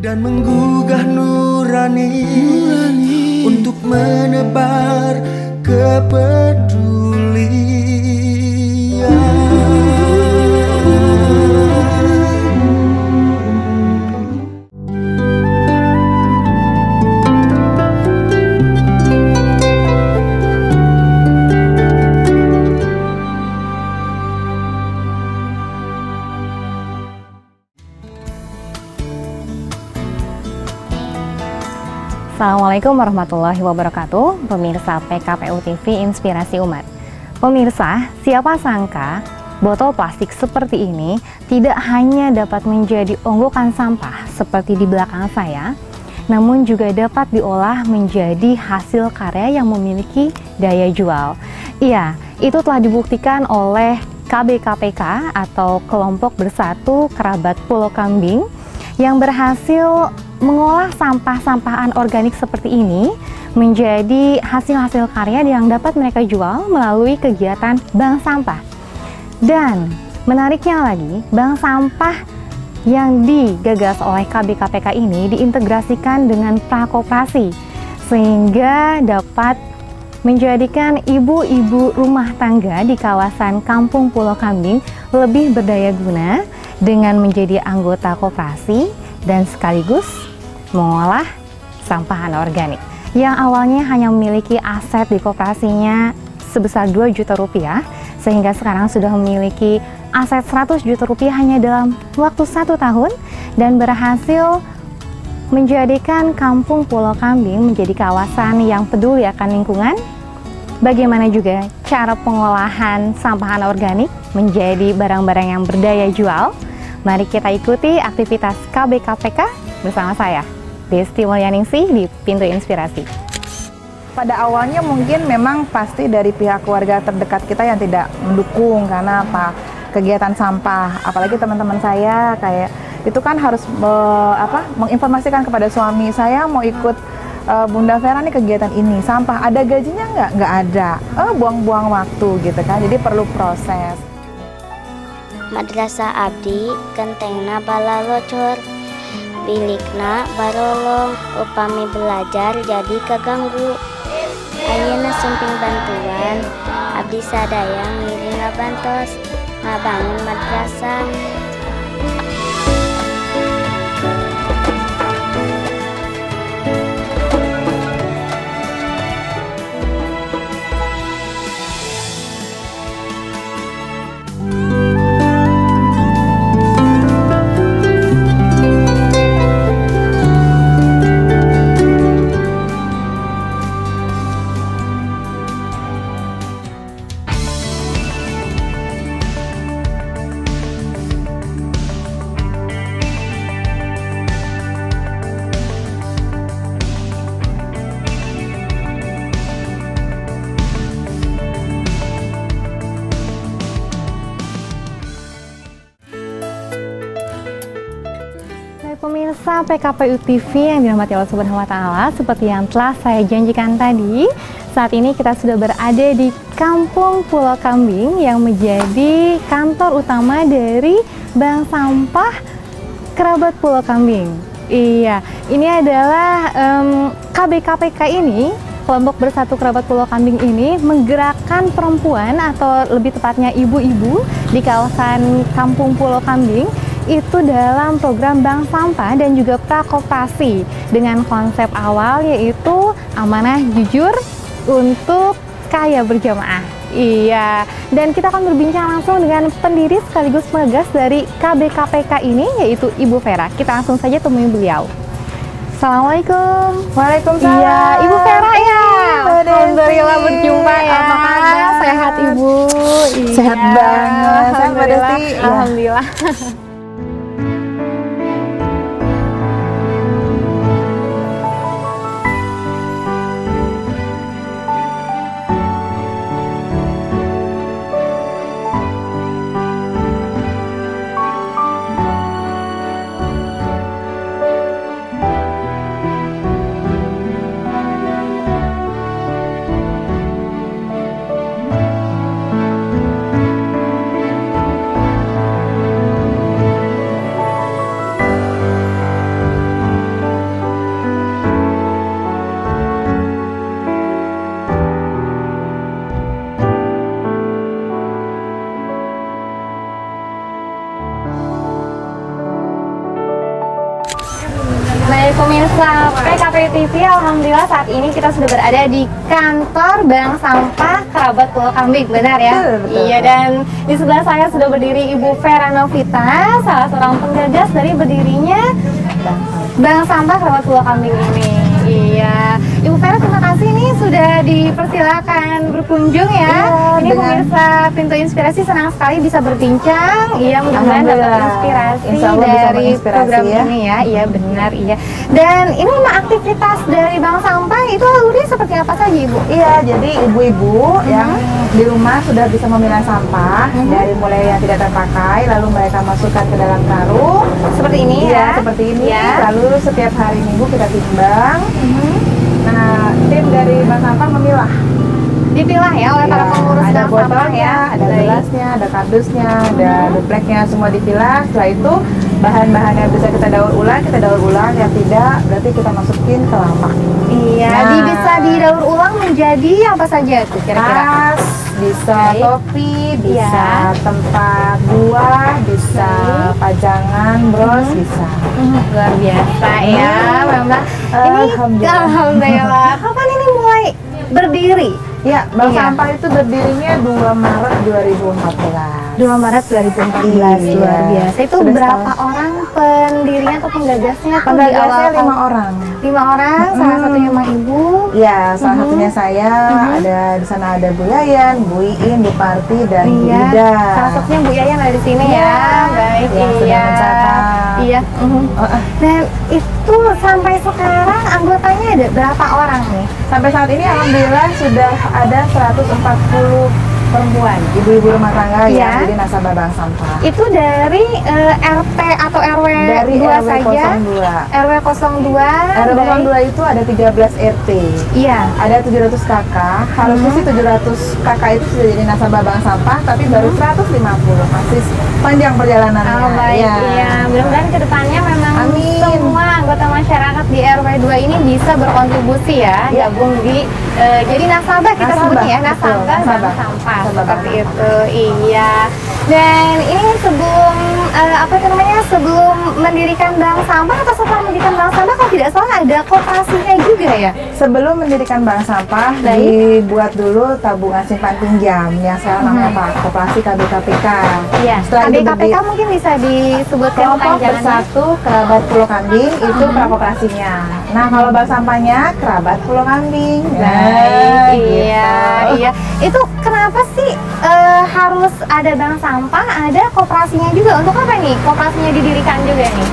dan menggugah nurani untuk menebar kepedulian. Assalamualaikum warahmatullahi wabarakatuh, pemirsa PKPU TV Inspirasi Umat. Pemirsa, siapa sangka botol plastik seperti ini tidak hanya dapat menjadi onggokan sampah seperti di belakang saya, namun juga dapat diolah menjadi hasil karya yang memiliki daya jual. Iya, itu telah dibuktikan oleh KBKPK atau Kelompok Bersatu Kerabat Pulau Kambing yang berhasil mengolah sampah-sampahan organik seperti ini menjadi hasil-hasil karya yang dapat mereka jual melalui kegiatan bank sampah. Dan menariknya lagi, bank sampah yang digagas oleh KBKPK ini diintegrasikan dengan prakoperasi sehingga dapat menjadikan ibu-ibu rumah tangga di kawasan Kampung Pulau Kambing lebih berdaya guna dengan menjadi anggota koperasi dan sekaligus mengolah sampah anorganik yang awalnya hanya memiliki aset di koperasinya sebesar 2 juta rupiah sehingga sekarang sudah memiliki aset 100 juta rupiah hanya dalam waktu 1 tahun dan berhasil menjadikan Kampung Pulau Kambing menjadi kawasan yang peduli akan lingkungan. Bagaimana juga cara pengolahan sampah anorganik menjadi barang-barang yang berdaya jual? Mari kita ikuti aktivitas KBKPK bersama saya, Desti Mulyaningsih di Pintu Inspirasi. Pada awalnya mungkin memang pasti dari pihak keluarga terdekat kita yang tidak mendukung karena apa kegiatan sampah, apalagi teman-teman saya kayak itu kan harus menginformasikan kepada suami saya mau ikut Bunda Vera nih kegiatan ini sampah ada gajinya nggak ada, buang-buang waktu gitu kan, jadi perlu proses. Madrasah abdi gentengna balalocor bilikna barolong upami belajar jadi keganggu ayeuna sumping bantuan abdi sadaya ngiring ngabantos ngabangun madrasah. Pemirsa PKPU TV yang dirahmati Allah Subhanahu wa Ta'ala, seperti yang telah saya janjikan tadi, saat ini kita sudah berada di Kampung Pulau Kambing yang menjadi kantor utama dari Bank Sampah Kerabat Pulau Kambing. Iya, ini adalah KBKPK ini, Kelompok Bersatu Kerabat Pulau Kambing ini menggerakkan perempuan atau lebih tepatnya ibu-ibu di kawasan Kampung Pulau Kambing itu dalam program bank sampah dan juga prakoperasi dengan konsep awal yaitu amanah jujur untuk kaya berjamaah. Iya, dan kita akan berbincang langsung dengan pendiri sekaligus pengagas dari KBKPK ini yaitu Ibu Vera. Kita langsung saja temui beliau. Assalamualaikum. Waalaikumsalam. Iya, Ibu Vera ya. Alhamdulillah berjumpa ya. Apa kabar? Sehat Ibu. Sehat Iya, banget. Alhamdulillah. Iya. Alhamdulillah. Baik pemirsa PKPU TV, alhamdulillah saat ini kita sudah berada di kantor Bank Sampah Kerabat Pulau Kambing, benar ya? Betul. Iya, dan di sebelah saya sudah berdiri Ibu Vera Novita, salah seorang penggagas dari berdirinya Bank Sampah Kerabat Pulau Kambing ini. Iya, Ibu Vera terima kasih nih sudah dipersilakan berkunjung ya. Ini pemirsa Pintu Inspirasi senang sekali bisa berbincang. Iya, mudah-mudahan dapat inspirasi dari program ini ya. Iya benar, iya. Dan ini memang aktivitas dari Bank Sampah itu alurnya seperti apa saja Ibu? Iya, jadi ibu-ibu yang di rumah sudah bisa memilah sampah dari mulai yang tidak terpakai, lalu mereka masukkan ke dalam karung Seperti ini ya? seperti ini. Ya. Lalu setiap hari Minggu kita timbang. Nah, tim dari Bank Sampah memilah. Dipilah ya oleh para pengurus ada Bank Sampah botolnya, ya. ada gelasnya, ada kardusnya, ada dupleknya, semua dipilah. Setelah itu bahan-bahan yang bisa kita daur ulang, yang tidak berarti kita masukin ke lapak. Iya, Nah. bisa didaur ulang menjadi apa saja tuh kira-kira? Tas, bisa Baik. topi, bisa Iya. tempat buah, bisa pajangan, bros, bisa. Luar biasa ya, memang. Ini alhamdulillah. Kapan ini mulai berdiri? Ya, Bank Iya. Sampah itu berdirinya 2 Maret 2014. 2 Maret 2014, Iya. luar biasa. Itu Sudah berapa setahun. orang pendirinya atau penggagasnya? tuh di Penggagasnya awal? 5 orang. 5 orang, salah satunya Mang Ibu. Ya, salah satunya saya, ada di sana ada Bu Yayan, Bu Iin, Bu Parti, dan Bu Iya, Ida. salah satunya Bu Yayan ada di sini Iya. ya. Baik, Yang sedang iya. mencatat. Iya. Dan itu sampai sekarang anggotanya ada berapa orang nih? Sampai saat ini alhamdulillah sudah ada 140 perempuan, ibu-ibu rumah tangga Iya. yang jadi nasabah Bank Sampah. Itu dari RT atau RW Dari 2 RW saja? 02. RW 02. RW baik. 02 itu ada 13 RT. Iya. Ada 700 kakak, harusnya sih 700 kakak itu sudah jadi nasabah Bank Sampah, tapi baru 150, masih panjang perjalanannya. Oh baik, Ya. iya. Mudah-mudahan kedepannya memang Amin. semua anggota masyarakat di RW 2 ini bisa berkontribusi ya, Iya. gabung di jadi nasabah kita Nasabah, sebutnya ya, betul, nasabah Bank nasabah. Sampah Nasabah seperti Bank itu. Iya. Dan ini sebelum apa itu namanya, sebelum mendirikan Bank Sampah atau setelah mendirikan Bank Sampah kalau tidak salah ada koperasinya juga ya? Sebelum mendirikan Bank Sampah, Baik. dibuat dulu tabungan simpan pinjam yang sekarang namanya apa? Koperasi KBKPK. Iya. Setelah itu KBKPK mungkin bisa disebutkan Kelompok panjangannya. Bersatu Kerabat Pulau Kambing itu prakoperasinya. Nah, kalau Bank Sampahnya Kerabat Pulau Kambing. Baik, gitu. iya. Itu kenapa sih harus ada Bank Sampah, ada koperasinya juga? Untuk apa nih koperasinya didirikan juga nih?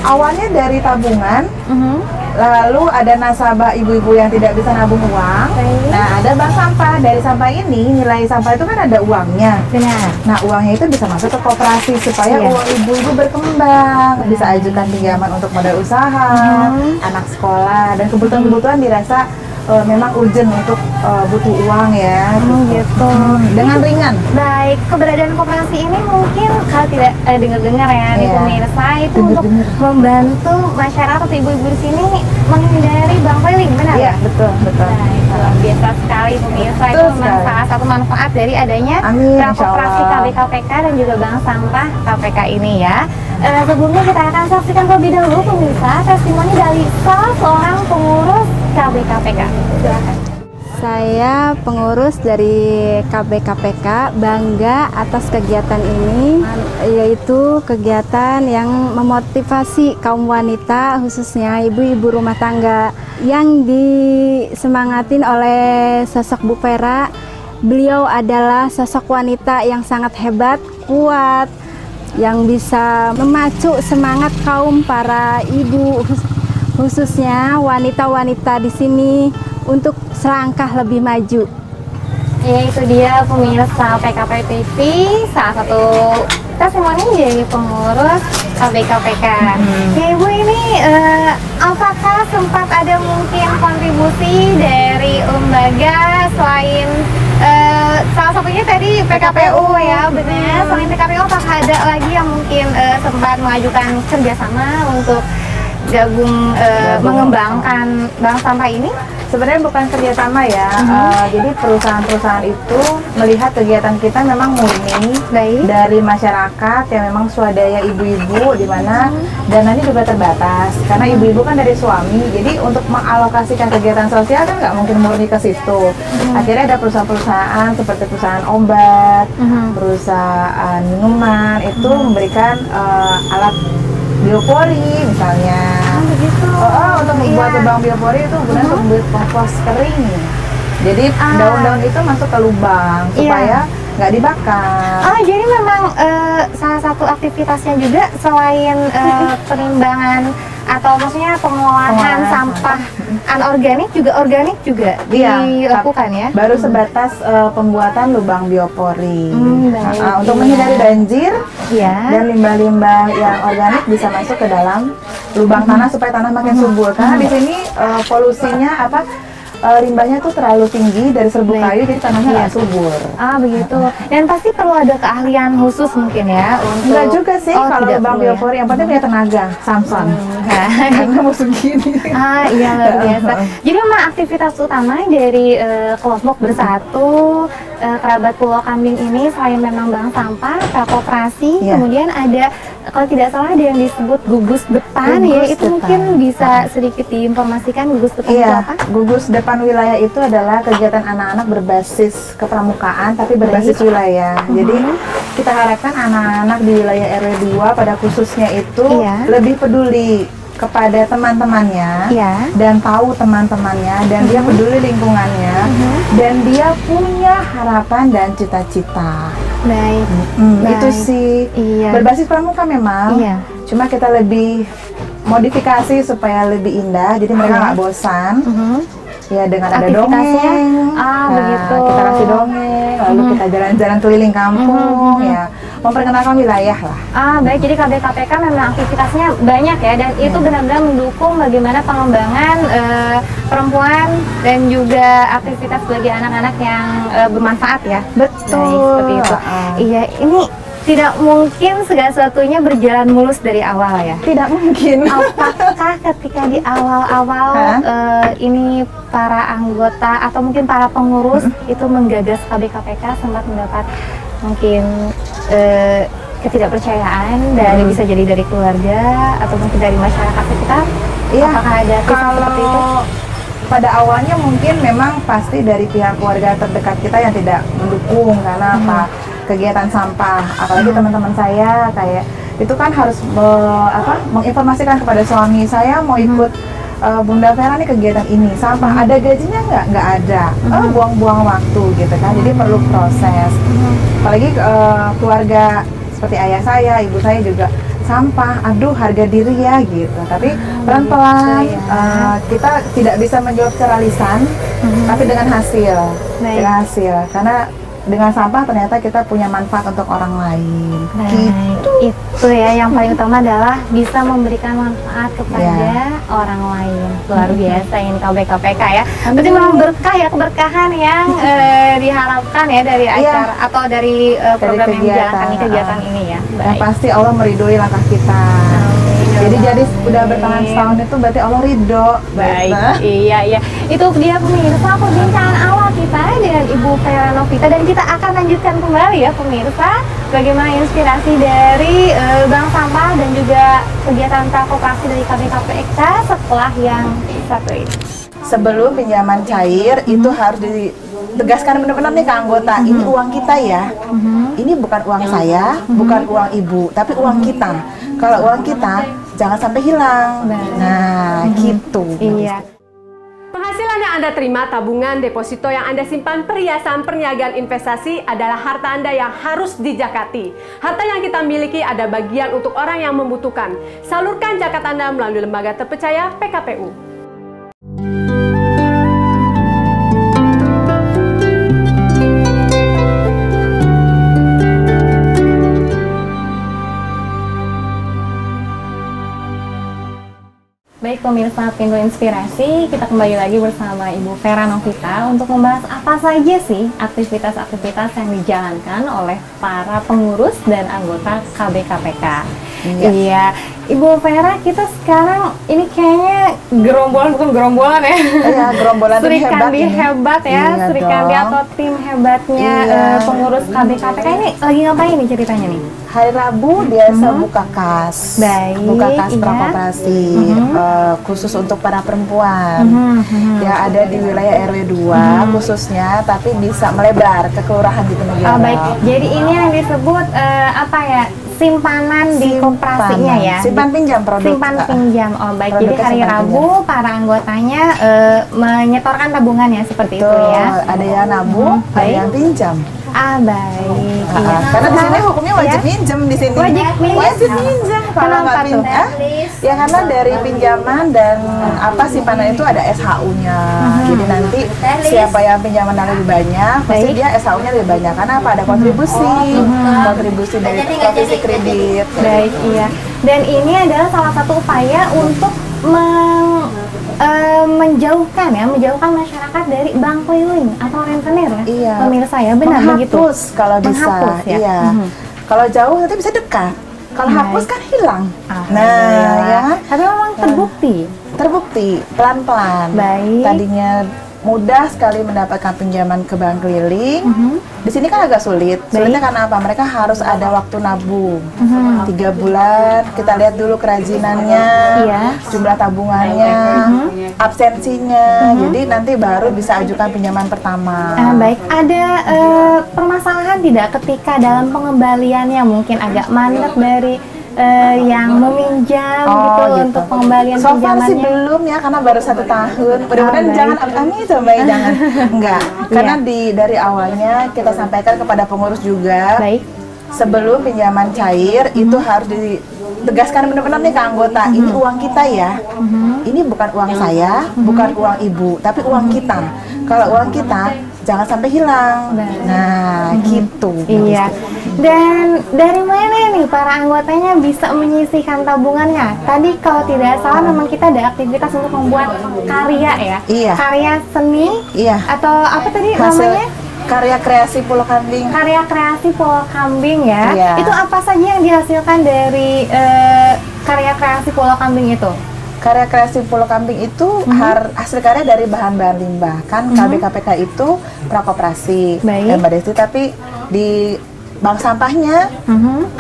Awalnya dari tabungan, lalu ada nasabah ibu-ibu yang tidak bisa nabung uang. Baik. Nah, ada Bank Sampah. Dari sampah ini, nilai sampah itu kan ada uangnya. Benar. Nah, uangnya itu bisa masuk ke koperasi supaya Iya. uang ibu-ibu berkembang, bisa ajukan pinjaman untuk modal usaha, anak sekolah, dan kebutuhan-kebutuhan dirasa memang urgent untuk butuh uang ya. Gitu. Dengan ringan. Baik, keberadaan koperasi ini mungkin kalau tidak dengar-dengar ya nih Iya. pemirsa, itu untuk Dengar-dengar. membantu masyarakat atau ibu-ibu di sini menghindari bank keliling, benar Iya, ya? betul, betul. Baik, luar biasa sekali pemirsa, itu Betul memang sekali. salah satu manfaat dari adanya Amin, prakoperasi insya Allah. KBKPK dan juga Bank Sampah KPK ini ya. Sebelumnya kita akan saksikan terlebih dahulu pemirsa testimoni dari salah seorang pengurus KBKPK. Silakan. Saya pengurus dari KBKPK, bangga atas kegiatan ini, yaitu kegiatan yang memotivasi kaum wanita, khususnya ibu-ibu rumah tangga, yang disemangatin oleh sosok Bu Vera. Beliau adalah sosok wanita yang sangat hebat, kuat, yang bisa memacu semangat kaum para ibu, khususnya wanita-wanita di sini untuk selangkah lebih maju. Ya, itu dia pemirsa PKPU TV, salah satu testimoni dari pengurus KBKPK. Ya Ibu, ini apakah sempat ada mungkin kontribusi dari lembaga selain salah satunya tadi PKPU ya, benar. Selain PKPU apakah ada lagi yang mungkin sempat mengajukan kerjasama untuk gabung mengembangkan bank sampah ini? Sebenarnya bukan kerjasama ya, jadi perusahaan-perusahaan itu melihat kegiatan kita memang murni dari masyarakat yang memang swadaya ibu-ibu, di mana dananya juga terbatas karena ibu-ibu kan dari suami, jadi untuk mengalokasikan kegiatan sosial kan nggak mungkin murni ke situ. Akhirnya ada perusahaan-perusahaan seperti perusahaan obat, perusahaan minuman itu memberikan alat biopori misalnya. Untuk membuat lubang biopori itu kemudian untuk membuat kompos kering. Jadi daun-daun itu masuk ke lubang supaya nggak dibakar. Jadi memang salah satu aktivitasnya juga selain penimbangan atau maksudnya pengolahan sampah anorganik juga organik juga dilakukan ya? Baru sebatas pembuatan lubang biopori. Untuk menghindari banjir dan limbah-limbah yang organik bisa masuk ke dalam lubang tanah supaya tanah makin subur. Karena di sini polusinya limbahnya tuh terlalu tinggi dari serbuk kayu, jadi tanahnya nggak subur. Begitu. Dan pasti perlu ada keahlian khusus mungkin ya untuk. Enggak juga sih kalau lubang biopori, yang penting punya tenaga, Samson. Karena musuh gini. Iya, luar biasa. Jadi memang aktivitas utama dari kelompok Bersatu Kerabat Pulau Kambing ini selain memang bank sampah, prakoperasi, kemudian ada kalau tidak salah ada yang disebut gugus depan itu mungkin bisa sedikit diinformasikan gugus depan itu apa? Gugus depan wilayah itu adalah kegiatan anak-anak berbasis kepramukaan tapi berbasis wilayah. Jadi kita harapkan anak-anak di wilayah RW 2 pada khususnya itu lebih peduli kepada teman-temannya dan tahu teman-temannya dan dia peduli lingkungannya dan dia punya harapan dan cita-cita. Baik. Itu sih berbasis pramuka memang. Cuma kita lebih modifikasi supaya lebih indah, jadi mereka nggak bosan. Ya dengan ada dongeng, begitu. Kita kasih dongeng, lalu kita jalan-jalan keliling kampung, ya memperkenalkan wilayah lah. Baik, jadi KBKPK memang aktivitasnya banyak ya, dan itu benar-benar mendukung bagaimana pengembangan perempuan dan juga aktivitas bagi anak-anak yang bermanfaat ya. Betul. Seperti itu. Iya, ini tidak mungkin segala sesuatunya berjalan mulus dari awal ya? Tidak mungkin. Apakah ketika di awal-awal ini para anggota atau mungkin para pengurus itu menggagas KBKPK sempat mendapat mungkin ketidakpercayaan dari bisa jadi dari keluarga atau mungkin dari masyarakat sekitar? Apakah ada kisah seperti itu? Pada awalnya mungkin memang pasti dari pihak keluarga terdekat kita yang tidak mendukung karena kegiatan sampah, apalagi teman-teman saya kayak itu kan harus menginformasikan kepada suami saya mau ikut Bunda Vera nih kegiatan ini sampah, ada gajinya nggak ada, buang-buang waktu gitu kan, jadi perlu proses. Apalagi keluarga seperti ayah saya, ibu saya juga sampah, aduh harga diri ya gitu. Tapi pelan-pelan kita tidak bisa menjawab secara lisan, tapi dengan hasil, karena dengan sampah ternyata kita punya manfaat untuk orang lain. Itu ya yang paling utama adalah bisa memberikan manfaat kepada orang lain. Luar biasa ini KBKPK ya. Berarti memang berkah ya, keberkahan yang diharapkan ya dari acara atau dari program yang menjalankan kegiatan ini ya. Yang pasti Allah meridhoi langkah kita. Jadi udah bertahan setahun itu berarti Allah ridho. Baik, iya. Itu dia pemirsa perbincangan awal kita dengan Ibu Vera Novita, dan kita akan lanjutkan kembali ya pemirsa bagaimana inspirasi dari bank sampah dan juga kegiatan prakoperasi dari KBKPK setelah yang satu ini. Sebelum pinjaman cair itu harus ditegaskan benar-benar nih ke anggota, ini uang kita ya, ini bukan uang saya, bukan uang ibu, tapi uang kita. Kalau uang kita jangan sampai hilang. Nah, gitu. Iya. Penghasilan yang Anda terima, tabungan, deposito yang Anda simpan, perhiasan, perniagaan, investasi adalah harta Anda yang harus dijakati. Harta yang kita miliki ada bagian untuk orang yang membutuhkan. Salurkan zakat Anda melalui lembaga terpercaya PKPU. Baik pemirsa Pintu Inspirasi, kita kembali lagi bersama Ibu Vera Novita untuk membahas apa saja sih aktivitas-aktivitas yang dijalankan oleh para pengurus dan anggota KBKPK. Iya, Ibu Vera, kita sekarang ini kayaknya gerombolan, bukan gerombolan ya? Iya, gerombolan tim Sri hebat Kandi ini. hebat ya, Iya Sri Kandi dong. atau tim hebatnya Iya. pengurus KBKPK ini lagi ngapain nih ceritanya nih? Hari Rabu biasa buka kas, Baik, buka kas iya. prakoperasi khusus untuk para perempuan. Ya ada di wilayah RW 2 khususnya, tapi bisa melebar ke kelurahan di Penegara. Oh, baik, jadi ini yang disebut apa ya? Simpanan di koperasinya ya? Simpan pinjam produk. Simpan pinjam. Oh baik, jadi Produknya hari simpan Rabu para anggotanya menyetorkan tabungan ya, seperti itu Tuh, ya? ada yang nabung, ada baik. yang pinjam. Ah baik, iya. Karena di sini hukumnya wajib Ya? minjem di sini. Wajib minjem. Wajib minjem. Kalau Kenapa nggak tuh? pinjam, ya karena dari pinjaman dan apa simpanan itu ada SHU-nya. Jadi nanti siapa yang pinjaman lebih banyak, pasti Baik. dia SHU-nya lebih banyak. Karena apa? Ada kontribusi dari profesi kredit. Baik, iya. Dan ini adalah salah satu upaya untuk menjauhkan masyarakat dari bank keliling atau rentenir ya, Iya. pemirsa ya, benar begitu. Menghapus kalau bisa. Menghapus, ya? Iya. Kalau jauh nanti bisa dekat. Kalau Baik. hapus kan hilang. Alhamdulillah. Nah, ya. Tapi memang Terbukti pelan-pelan. Baik. Tadinya mudah sekali mendapatkan pinjaman ke bank keliling. Di sini kan agak sulit. Sulitnya karena apa? Mereka harus ada waktu nabung. 3 bulan. Kita lihat dulu kerajinannya, Iya. jumlah tabungannya, absensinya. Jadi nanti baru bisa ajukan pinjaman pertama. Baik, ada permasalahan tidak ketika dalam pengembaliannya mungkin agak mandek dari yang meminjam gitu untuk pengembalian So far sih pinjamannya? belum ya, karena baru 1 tahun. Mudah-mudahan baik. jangan amin coba ya, jangan. Enggak, karena dari awalnya kita sampaikan kepada pengurus juga. Baik. Sebelum pinjaman cair itu harus ditegaskan benar-benar nih ke anggota, ini uang kita ya. Ini bukan uang saya, bukan uang ibu, tapi uang kita. Kalau uang kita jangan sampai hilang. Nah, gitu. Iya. Dan dari mana nih para anggotanya bisa menyisihkan tabungannya? Tadi kalau tidak salah memang kita ada aktivitas untuk membuat karya ya? Iya. Karya seni? Iya. Atau apa tadi Hasil namanya? karya kreasi Pulau Kambing. Karya kreasi Pulau Kambing ya? Iya. Itu apa saja yang dihasilkan dari karya kreasi Pulau Kambing itu? Karya kreasi Pulau Kambing itu hasil karya dari bahan-bahan limbah. Kan KBKPK itu prakoperasi, Baik. Mbak Desti, tapi di bank sampahnya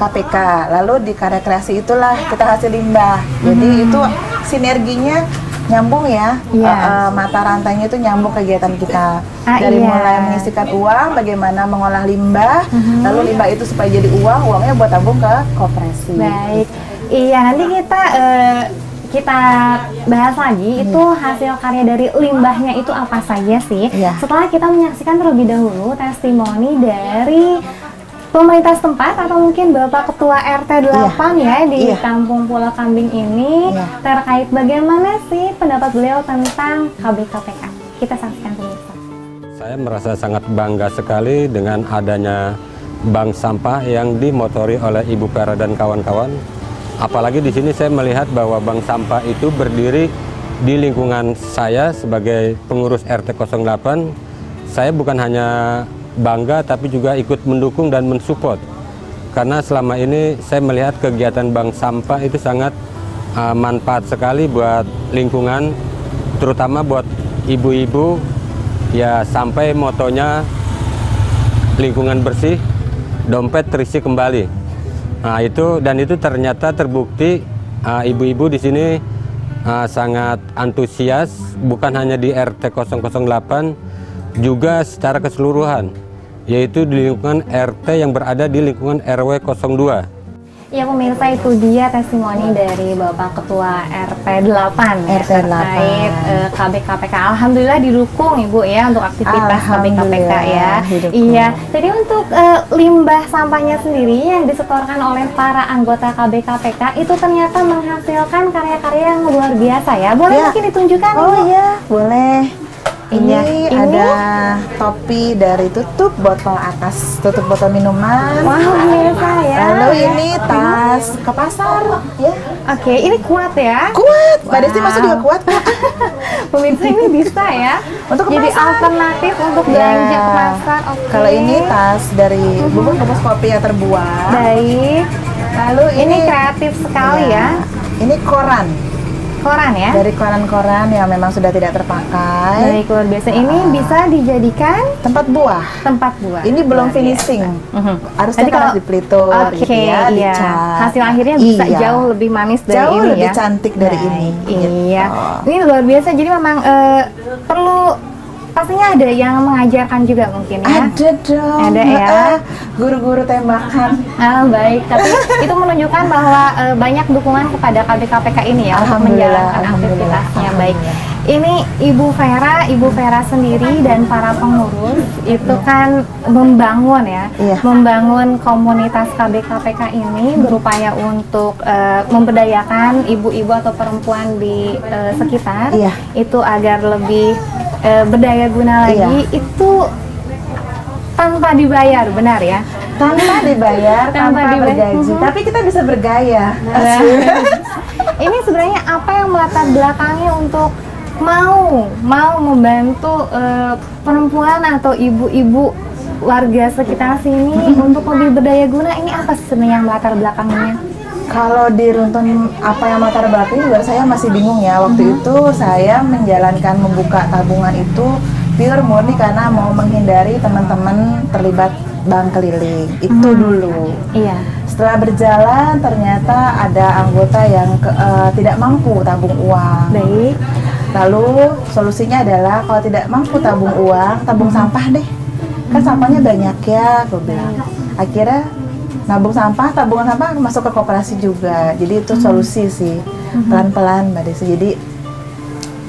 KPK. Lalu di karya kreasi itulah kita hasil limbah. Jadi itu sinerginya nyambung ya. Iya. Mata rantainya itu nyambung kegiatan kita. Dari iya. mulai menyisihkan uang, bagaimana mengolah limbah, lalu limbah itu supaya jadi uang, uangnya buat tabung ke koperasi. Baik. Iya, nanti kita bahas lagi itu hasil karya dari limbahnya itu apa saja sih. Iya. Setelah kita menyaksikan terlebih dahulu testimoni dari pemerintah setempat atau mungkin Bapak Ketua RT 8 ya di Iya. Kampung Pulau Kambing ini Iya. terkait bagaimana sih pendapat beliau tentang KBKPK. Kita saksikan pemirsa. Saya merasa sangat bangga sekali dengan adanya bank sampah yang dimotori oleh Ibu Vera dan kawan-kawan. Apalagi di sini saya melihat bahwa bank sampah itu berdiri di lingkungan saya sebagai pengurus RT 08. Saya bukan hanya bangga tapi juga ikut mendukung dan mensupport. Karena selama ini saya melihat kegiatan bank sampah itu sangat manfaat sekali buat lingkungan, terutama buat ibu-ibu ya, sampai motonya lingkungan bersih, dompet terisi kembali. Nah, itu ternyata terbukti ibu-ibu di sini sangat antusias, bukan hanya di RT 008, juga secara keseluruhan, yaitu di lingkungan RT yang berada di lingkungan RW 02. Ya pemirsa, itu dia testimoni dari Bapak Ketua RT 8 ya, RT 8. terkait KBKPK. Alhamdulillah didukung Ibu ya untuk aktivitas KBKPK ya. Didukung. Iya. Jadi untuk limbah sampahnya sendiri yang disetorkan oleh para anggota KBKPK itu ternyata menghasilkan karya-karya yang luar biasa ya. Boleh Ya. mungkin ditunjukkan Oh Ibu? iya, boleh. Iya, Ini ini ada topi dari tutup botol atas, tutup botol minuman. Wah, pemirsa ya. Lalu ini tas ke pasar, ya. Oke, ini kuat ya. Kuat, Mbak Desti masuk juga kuat. Pemirsa ini bisa ya. Untuk ke jadi pasar. alternatif untuk Ya. belanja ke pasar. Oke. Kalau ini tas dari bubuk kopi yang terbuang. Baik. Lalu Ini kreatif sekali ya. Ini koran. Koran ya? Dari koran-koran yang memang sudah tidak terpakai. Baik, luar biasa. Ini bisa dijadikan tempat buah. Tempat buah. Ini belum finishing. Harusnya kan harus dipelitur gitu ya, iya. dicat. Hasil akhirnya bisa jauh lebih manis dari jauh ini lebih ya. cantik dari ini. Iya. Gitu. Ini luar biasa. Jadi memang perlu pastinya ada yang mengajarkan juga mungkin ya. Ada dong. Ada ya. Guru-guru tembakan. Baik, tapi itu menunjukkan bahwa banyak dukungan kepada KBKPK ini ya untuk menjalankan aktivitasnya. Baik. Ini Ibu Vera sendiri dan para pengurus itu kan membangun ya, membangun komunitas KBKPK ini berupaya untuk memberdayakan ibu-ibu atau perempuan di sekitar itu agar lebih berdaya guna lagi. Itu tanpa dibayar, benar ya? Tanpa dibayar, tanpa bergaji, tapi kita bisa bergaya. Ini sebenarnya apa yang melatar belakangnya untuk mau membantu perempuan atau ibu-ibu warga sekitar sini untuk lebih berdaya guna? Ini apa sebenarnya yang melatar belakangnya? Kalau di runtun apa yang melatar belakangnya juga saya masih bingung ya. Waktu itu saya menjalankan membuka tabungan itu pure murni karena mau menghindari teman-teman terlibat bank keliling. Itu dulu. Iya. Setelah berjalan ternyata ada anggota yang tidak mampu tabung uang. Baik. Lalu solusinya adalah kalau tidak mampu tabung uang, tabung sampah deh. Kan sampahnya banyak ya, aku bilang. Akhirnya nabung sampah, tabungan sampah masuk ke koperasi juga. Jadi itu solusi sih, pelan-pelan Mbak Desi. Jadi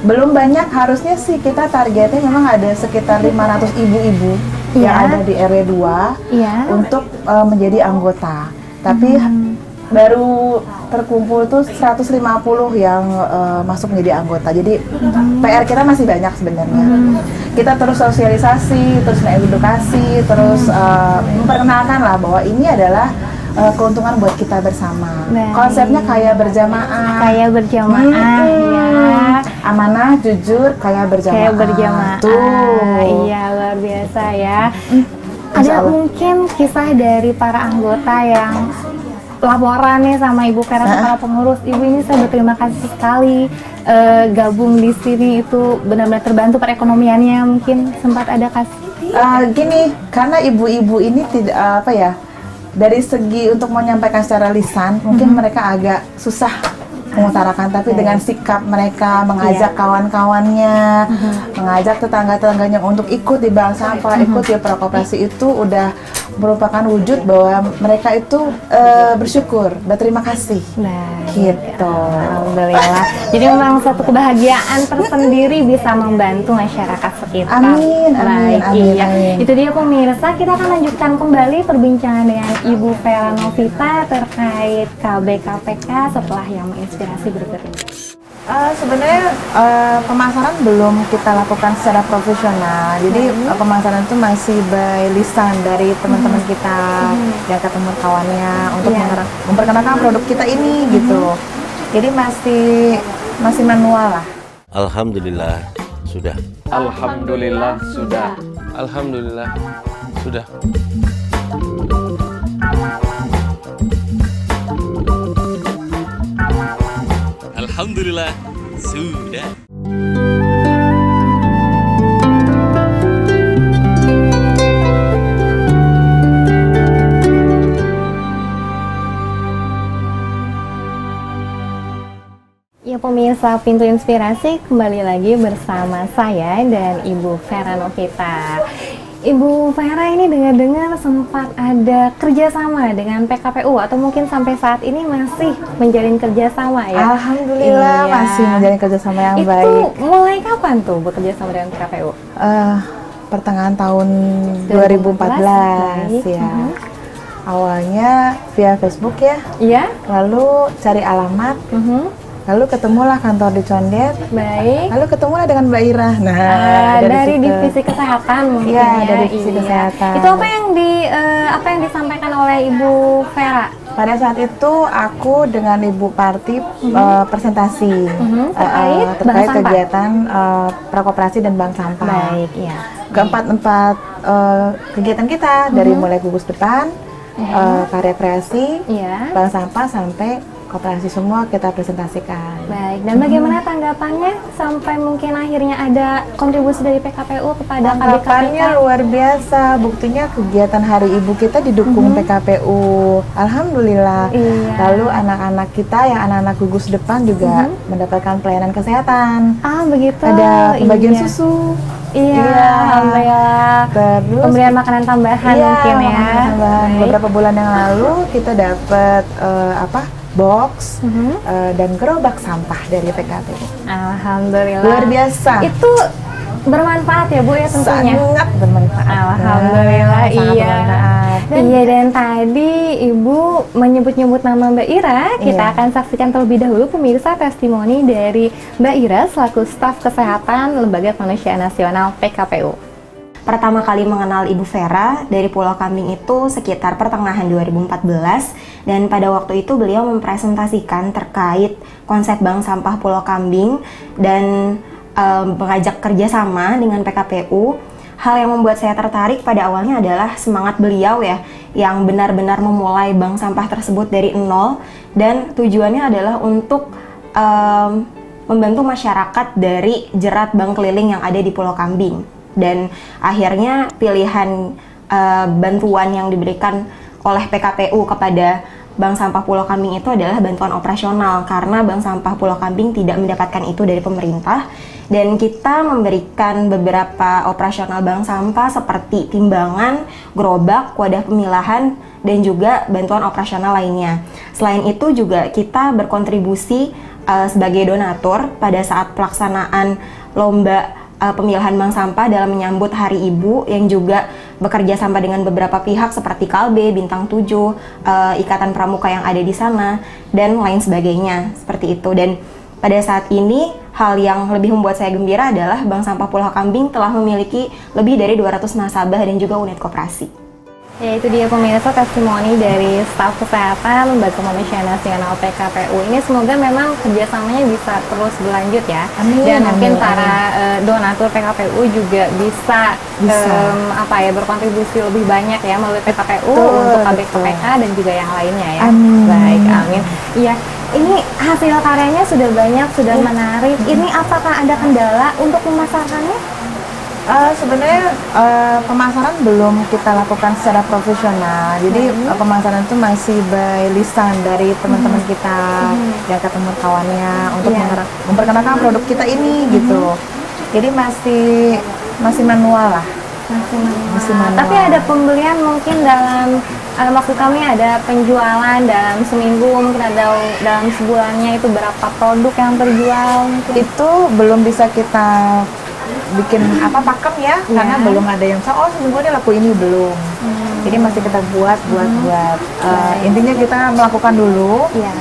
belum banyak, harusnya sih kita targetnya memang ada sekitar 500 ibu-ibu yang ada di RW 2 untuk menjadi anggota. Tapi baru terkumpul tuh 150 yang masuk menjadi anggota. Jadi PR kita masih banyak sebenarnya. Kita terus sosialisasi, terus edukasi, terus memperkenalkan lah bahwa ini adalah keuntungan buat kita bersama. Konsepnya kaya berjamaah. Kaya berjamaah, ya. Amanah, jujur, kaya berjamaah. Kaya berjamaah. Tuh. Iya, luar biasa ya. Ada mungkin kisah dari para anggota yang laporan nih sama Ibu Vera, para pengurus. Ibu, ini saya berterima kasih sekali gabung di sini, itu benar-benar terbantu perekonomiannya. Mungkin sempat ada kasih. Gini, karena ibu-ibu ini tidak dari segi untuk menyampaikan secara lisan mungkin mereka agak susah mengutarakan, tapi dengan sikap mereka mengajak kawan-kawannya, mengajak tetangga-tetangganya untuk ikut di bank sampah, ikut di prakoperasi, itu udah merupakan wujud bahwa mereka itu bersyukur, berterima kasih. Gitu. Alhamdulillah. Jadi memang satu kebahagiaan tersendiri bisa membantu masyarakat sekitar. Amin, amin, amin, amin. Itu dia pemirsa, kita akan lanjutkan kembali perbincangan dengan Ibu Vera Novita terkait KBKPK setelah yang menginspirasi berikut ini. Sebenarnya pemasaran belum kita lakukan secara profesional, jadi pemasaran itu masih by lisan dari teman-teman kita yang ketemu kawannya untuk memperkenalkan produk kita ini gitu. Jadi masih manual lah. Alhamdulillah sudah. Alhamdulillah sudah. Alhamdulillah sudah. Alhamdulillah sudah. Ya pemirsa Pintu Inspirasi, kembali lagi bersama saya dan Ibu Vera Novita. Ibu Vera ini dengar-dengar sempat ada kerjasama dengan PKPU, atau mungkin sampai saat ini masih menjalin kerjasama ya? Alhamdulillah masih menjalin kerjasama yang baik. Itu mulai kapan tuh bekerjasama dengan PKPU? Pertengahan tahun 2014 ya. Awalnya via Facebook ya. Iya. Lalu cari alamat. Lalu ketemulah kantor di Condet. Baik. Lalu ketemulah dengan Mbak Ira. Nah, dari divisi kesehatan mungkin ya. Dari divisi kesehatan. Itu apa yang disampaikan oleh Ibu Vera? Pada saat itu aku dengan Ibu Parti presentasi terkait kegiatan prakoperasi dan bank sampah. Baik, ya. Keempat kegiatan kita dari mulai gugus depan, karya kreasi, bank sampah sampai koperasi semua kita presentasikan. Baik, dan bagaimana tanggapannya sampai mungkin akhirnya ada kontribusi dari PKPU kepada Tanggapannya luar biasa, buktinya kegiatan Hari Ibu kita didukung PKPU. Alhamdulillah. Iya. Lalu anak-anak kita yang anak-anak gugus depan juga mendapatkan pelayanan kesehatan. Ah, begitu. Ada pembagian Iya. susu. Iya, alhamdulillah. Terus Pemberian makanan tambahan mungkin ya. makanan tambahan. Beberapa bulan yang lalu kita dapat box dan gerobak sampah dari PKPU. Alhamdulillah. Luar biasa. Itu bermanfaat ya Bu ya tentunya. Sangat bermanfaat. Alhamdulillah, sangat iya. bermanfaat. Iya, dan tadi Ibu menyebut-nyebut nama Mbak Ira. Kita Iya. akan saksikan terlebih dahulu pemirsa testimoni dari Mbak Ira selaku staf kesehatan Lembaga Kemanusiaan Nasional PKPU. Pertama kali mengenal Ibu Vera dari Pulau Kambing itu sekitar pertengahan 2014, dan pada waktu itu beliau mempresentasikan terkait konsep Bank Sampah Pulau Kambing dan mengajak kerjasama dengan PKPU. Hal yang membuat saya tertarik pada awalnya adalah semangat beliau ya, yang benar-benar memulai bank sampah tersebut dari nol, dan tujuannya adalah untuk membantu masyarakat dari jerat bank keliling yang ada di Pulau Kambing. Dan akhirnya pilihan bantuan yang diberikan oleh PKPU kepada Bank Sampah Pulau Kambing itu adalah bantuan operasional, karena Bank Sampah Pulau Kambing tidak mendapatkan itu dari pemerintah. Dan kita memberikan beberapa operasional bank sampah seperti timbangan, gerobak, wadah pemilahan, dan juga bantuan operasional lainnya. Selain itu juga kita berkontribusi sebagai donatur pada saat pelaksanaan lomba pemilihan bank sampah dalam menyambut Hari Ibu, yang juga bekerja sama dengan beberapa pihak seperti Kalbe, Bintang 7, Ikatan Pramuka yang ada di sana, dan lain sebagainya seperti itu. Dan pada saat ini, hal yang lebih membuat saya gembira adalah Bank Sampah Pulau Kambing telah memiliki lebih dari 200 nasabah dan juga unit koperasi. Ya, itu dia pemirsa testimoni dari staf kesehatan Lembaga Kemanusiaan Nasional PKPU. Ini semoga memang kerjasamanya bisa terus berlanjut ya. Amin, dan mungkin amin, para donatur PKPU juga bisa berkontribusi lebih banyak ya melalui PKPU untuk KBKPK dan juga yang lainnya ya. Amin. Baik, amin. Iya, ini hasil karyanya sudah banyak, sudah menarik. Ini apakah ada kendala untuk memasarkannya? Sebenarnya pemasaran belum kita lakukan secara profesional, jadi pemasaran itu masih by lisan dari teman-teman kita yang ketemu kawannya untuk memperkenalkan produk kita ini gitu. Jadi masih manual lah. Masih manual. Tapi ada pembelian mungkin dalam maksud kami ada penjualan dalam seminggu, mungkin ada dalam sebulannya itu berapa produk yang terjual mungkin? Itu belum bisa kita bikin pakem ya, karena belum ada yang seminggu ini laku ini belum. Jadi masih kita buat. Intinya kita melakukan dulu. Ya.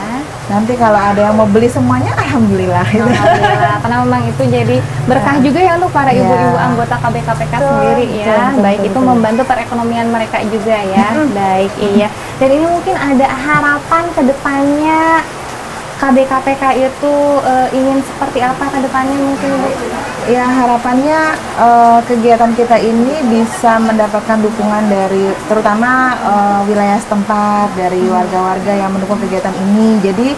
Nanti kalau ada yang mau beli semuanya, alhamdulillah. Alhamdulillah, karena memang itu jadi berkah juga ya untuk para ibu-ibu anggota KBKPK sendiri ya. Baik itu membantu perekonomian mereka juga ya. Baik, iya. Dan ini mungkin ada harapan ke depannya KBKPK itu ingin seperti apa ke depannya mungkin Bu? Ya, harapannya kegiatan kita ini bisa mendapatkan dukungan dari terutama wilayah setempat, dari warga-warga yang mendukung kegiatan ini. Jadi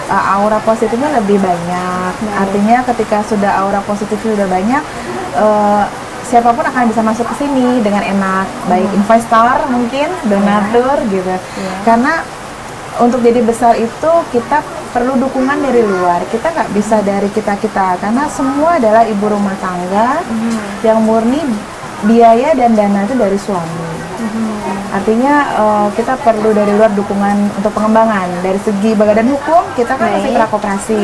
aura positifnya lebih banyak. Artinya ketika sudah aura positifnya sudah banyak, siapapun akan bisa masuk ke sini dengan enak, baik investor mungkin, donatur gitu. Karena untuk jadi besar itu kita perlu dukungan dari luar. Kita nggak bisa dari kita-kita, karena semua adalah ibu rumah tangga yang murni biaya dan dana itu dari suami. Artinya kita perlu dari luar dukungan untuk pengembangan. Dari segi badan hukum, kita kan masih ke arah koperasi.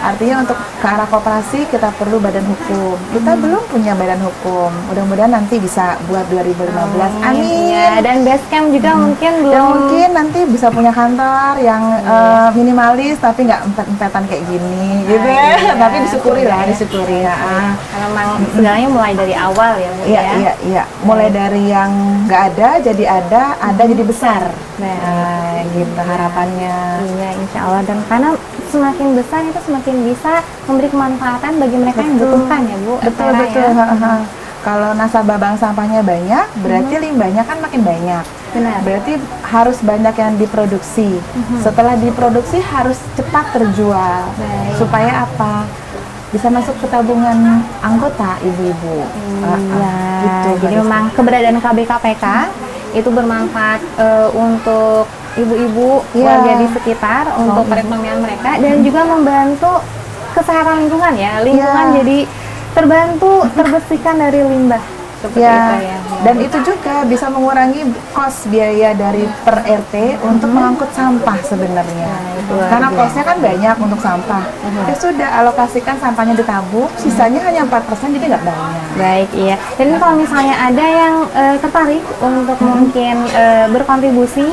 Artinya untuk ke arah koperasi kita perlu badan hukum. Kita belum punya badan hukum. Mudah-mudahan nanti bisa buat 2015. Amin. Ya, dan basecamp juga mungkin belum. Dan mungkin nanti bisa punya kantor yang minimalis tapi nggak empet-empetan kayak gini, gitu ya. Tapi disyukuri lah, disyukuri ya. Karena memang segalanya mulai dari awal ya Bu ya. Iya. Mulai dari yang nggak ada jadi ada jadi besar. Nah, gitu harapannya. Iya, insya Allah. Dan karena semakin besar itu semakin bisa memberi kemanfaatan bagi mereka yang membutuhkan ya Bu. Betul. Kalau nasabah bank sampahnya banyak, berarti limbahnya kan makin banyak. Benar. Berarti harus banyak yang diproduksi. Setelah diproduksi harus cepat terjual. Baik. Supaya apa? Bisa masuk ke tabungan anggota ibu-ibu. Gitu. Gitu, Jadi Mbak memang keberadaan KBKPK itu bermanfaat untuk ibu-ibu warga di sekitar untuk perekonomian mereka dan juga membantu kesehatan lingkungan ya. Lingkungan jadi terbantu terbersihkan dari limbah. Seperti itu ya. Dan itu juga bisa mengurangi kos biaya dari per RT untuk mengangkut sampah sebenarnya. Karena kosnya kan banyak untuk sampah. Ya sudah, alokasikan sampahnya ditabung, sisanya hanya 4%, jadi nggak banyak. Baik, iya. Dan kalau misalnya ada yang tertarik untuk mungkin berkontribusi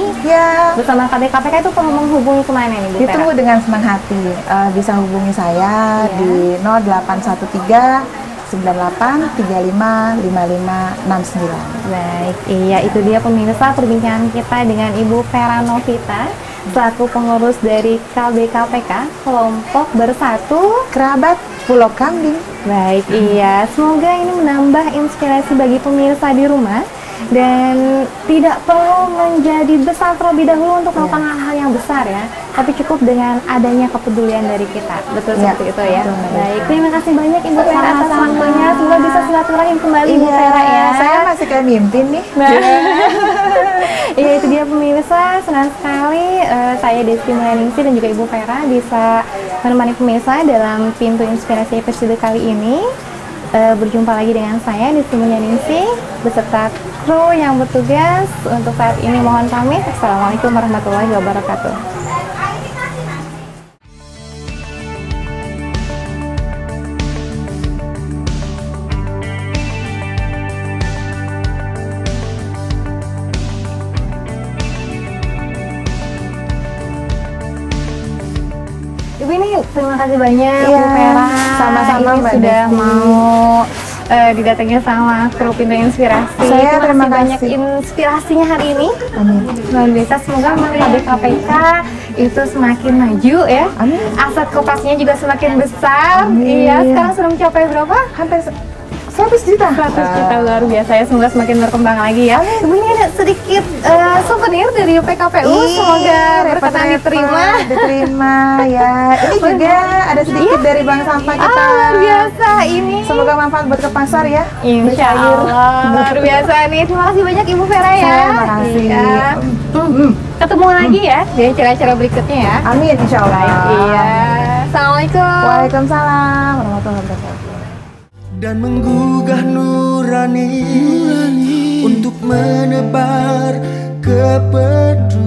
bersama KBKPK itu perlu menghubungi kemana nih Bu Vera? Ditunggu dengan senang hati. Bisa hubungi saya di 0813 98 35 55 69. Baik, iya itu dia pemirsa perbincangan kita dengan Ibu Vera Novita selaku pengurus dari KBKPK Kelompok Bersatu Kerabat Pulau Kambing. Baik, iya. Semoga ini menambah inspirasi bagi pemirsa di rumah dan tidak perlu menjadi besar terlebih dahulu untuk melakukan hal-hal yang besar ya, tapi cukup dengan adanya kepedulian dari kita. Betul seperti itu ya. Baik, terima kasih banyak Ibu Vera atas waktunya. Semoga bisa silaturahim kembali Ibu Vera ya. Saya masih kayak mimpin nih. Iya, itu dia pemirsa. Senang sekali saya Desti Mulyaningsih dan juga Ibu Vera bisa menemani pemirsa dalam Pintu Inspirasi episode kali ini. Berjumpa lagi dengan saya Desti Mulyaningsih beserta kru yang bertugas. Untuk saat ini mohon pamit. Assalamualaikum warahmatullahi wabarakatuh. Ibu ini terima kasih banyak Bu Vera. Sama-sama ini Mbak sudah Desti. mau didatangi sama kru Pintu Inspirasi. Saya terima banyak kasih. inspirasinya hari ini. Amin. Luar biasa, semoga KBKPK itu semakin maju ya. Amin. Aset kopasnya juga semakin besar. Amin. Iya, sekarang sudah mencapai berapa? Hampir 100 juta. 100 juta, luar biasa ya. Semoga semakin berkembang lagi ya. Ibu ini ada sedikit souvenir dari PKPU. Semoga berkenan diterima. Diterima ya. Ini juga ada sedikit dari bank sampah kita. Luar biasa ini. Semoga manfaat buat ke pasar ya. Insya Allah, luar biasa nih. Terima kasih banyak Ibu Vera ya. Terima kasih. Iya. Ketemu lagi ya di acara-acara berikutnya ya. Amin, insya Allah. Iya. Assalamualaikum. Waalaikumsalam warahmatullahi wabarakatuh. Dan menggugah nurani untuk menebar kepedulian.